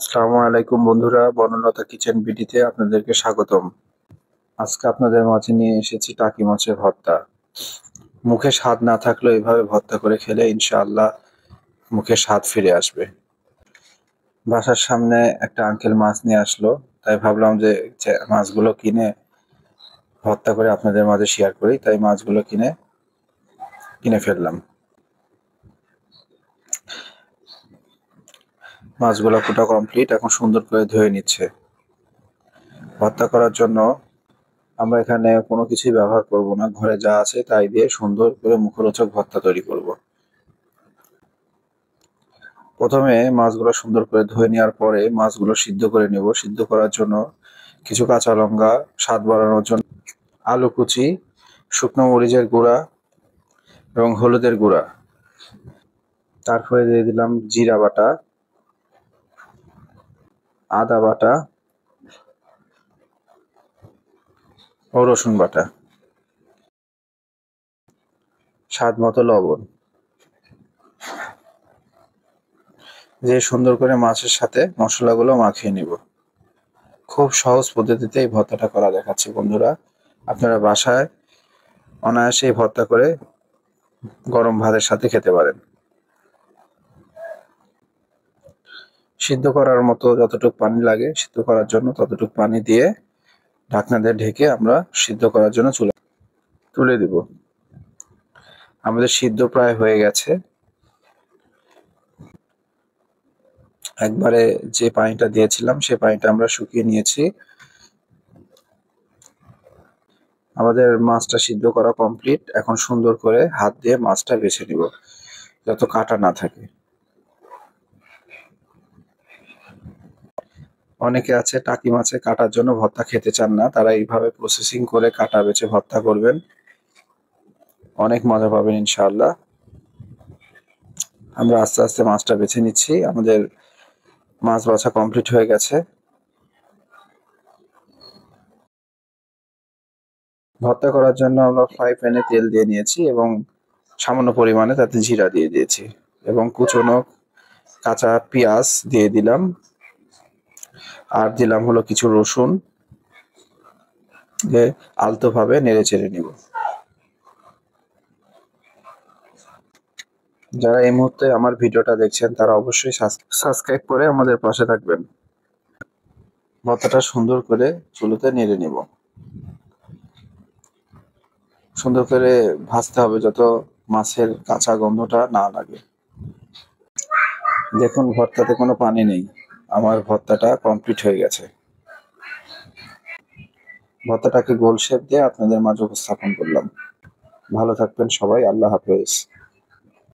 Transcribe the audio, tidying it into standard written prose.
আসসালামু আলাইকুম বন্ধুরা, বনলতা কিচেন বিডিতে আপনাদেরকে স্বাগতম। আজকে আপনাদের মাঝে নিয়ে এসেছি টাকি মাছের ভর্তা। মুখে স্বাদ না থাকলেও এভাবে ভর্তা করে খেলে ইনশাআল্লাহ মুখে স্বাদ ফিরে আসবে। বাসার সামনে একটা আঙ্কেল মাছ নিয়ে আসলো, তাই ভাবলাম যে মাছগুলো কিনে ভর্তা করে আপনাদের মাঝে শেয়ার করি, তাই মাছগুলো কিনে ফেললাম। মাছগুলো কুটা কমপ্লিট, এখন সুন্দর করে ধুয়ে নিচ্ছে। ভর্তা করার জন্য আমরা এখানে কোনো কিছুই ব্যবহার করব না, ঘরে যা আছে তাই দিয়ে সুন্দর করে মুখরোচক ভর্তা তৈরি করব। প্রথমে মাছগুলো সুন্দর করে ধুয়ে নেওয়ার পরে মাছগুলো সিদ্ধ করে নেব। সিদ্ধ করার জন্য কিছু কাঁচা লঙ্কা, স্বাদ বাড়ানোর জন্য আলু কুচি, শুকনো মরিচের গুঁড়া এবং হলুদের গুঁড়া। তারপরে দিয়ে দিলাম জিরা বাটা, আদা বাটা ও রসুন বাটা, স্বাদ মতো লবণ। দিয়ে সুন্দর করে মাছের সাথে মশলাগুলো মাখিয়ে নিব। খুব সহজ পদ্ধতিতে এই ভর্তাটা করা দেখাচ্ছি বন্ধুরা। আপনারা বাসায় অনায়াসে এই ভর্তা করে গরম ভাতের সাথে খেতে পারেন। সিদ্ধ করার মতো যতটুকু পানি লাগে সিদ্ধ করার জন্য ততটুকু পানি দিয়ে ঢাকনা দিয়ে ঢেকে আমরা সিদ্ধ করার জন্য তুলে দিব। আমাদের সিদ্ধ প্রায় হয়ে গেছে। একবারে যে পানিটা দিয়েছিলাম সে পানিটা আমরা শুকিয়ে নিয়েছি। আমাদের মাছটা সিদ্ধ করা কমপ্লিট। এখন সুন্দর করে হাত দিয়ে মাছটা বেছে নিব যত কাটা না থাকে। অনেকে আছে টাকি মাছে কাটার জন্য ভর্তা খেতে চান না, তারা এইভাবে প্রসেসিং করে কাটা বেছে ভর্তা করবেন, অনেক মজা পাবেন ইনশাআল্লাহ। আমরা আস্তে আস্তে মাছটা বেছে নিচ্ছি। আমাদের মাছ বাছা কমপ্লিট হয়ে গেছে। ভর্তা করার জন্য আমরা ফ্রাই প্যানে তেল দিয়ে নিয়েছি এবং সামান্য পরিমাণে তাতে জিরা দিয়ে দিয়েছি এবং কুচনো কাঁচা পেঁয়াজ দিয়ে দিলাম, আর দিলাম হলো কিছু রসুন। দিয়ে আলতোভাবে নেড়ে চেড়ে নিব। যারা এই মুহূর্তে আমার ভিডিওটা দেখছেন তারা অবশ্যই সাবস্ক্রাইব করে আমাদের পাশে থাকবেন। ভর্তাটা সুন্দর করে চুলোতে নেড়ে নিব। সুন্দর করে ভাজতে হবে যত মাছের কাঁচা গন্ধটা না লাগে। দেখুন ভর্তাতে কোনো পানি নেই। আমার ভর্তাটা কমপ্লিট হয়ে গেছে। ভর্তাটাকে গোল শেপ দিয়ে আপনাদের মাঝে উপস্থাপন করলাম। ভালো থাকবেন সবাই, আল্লাহ হাফেজ।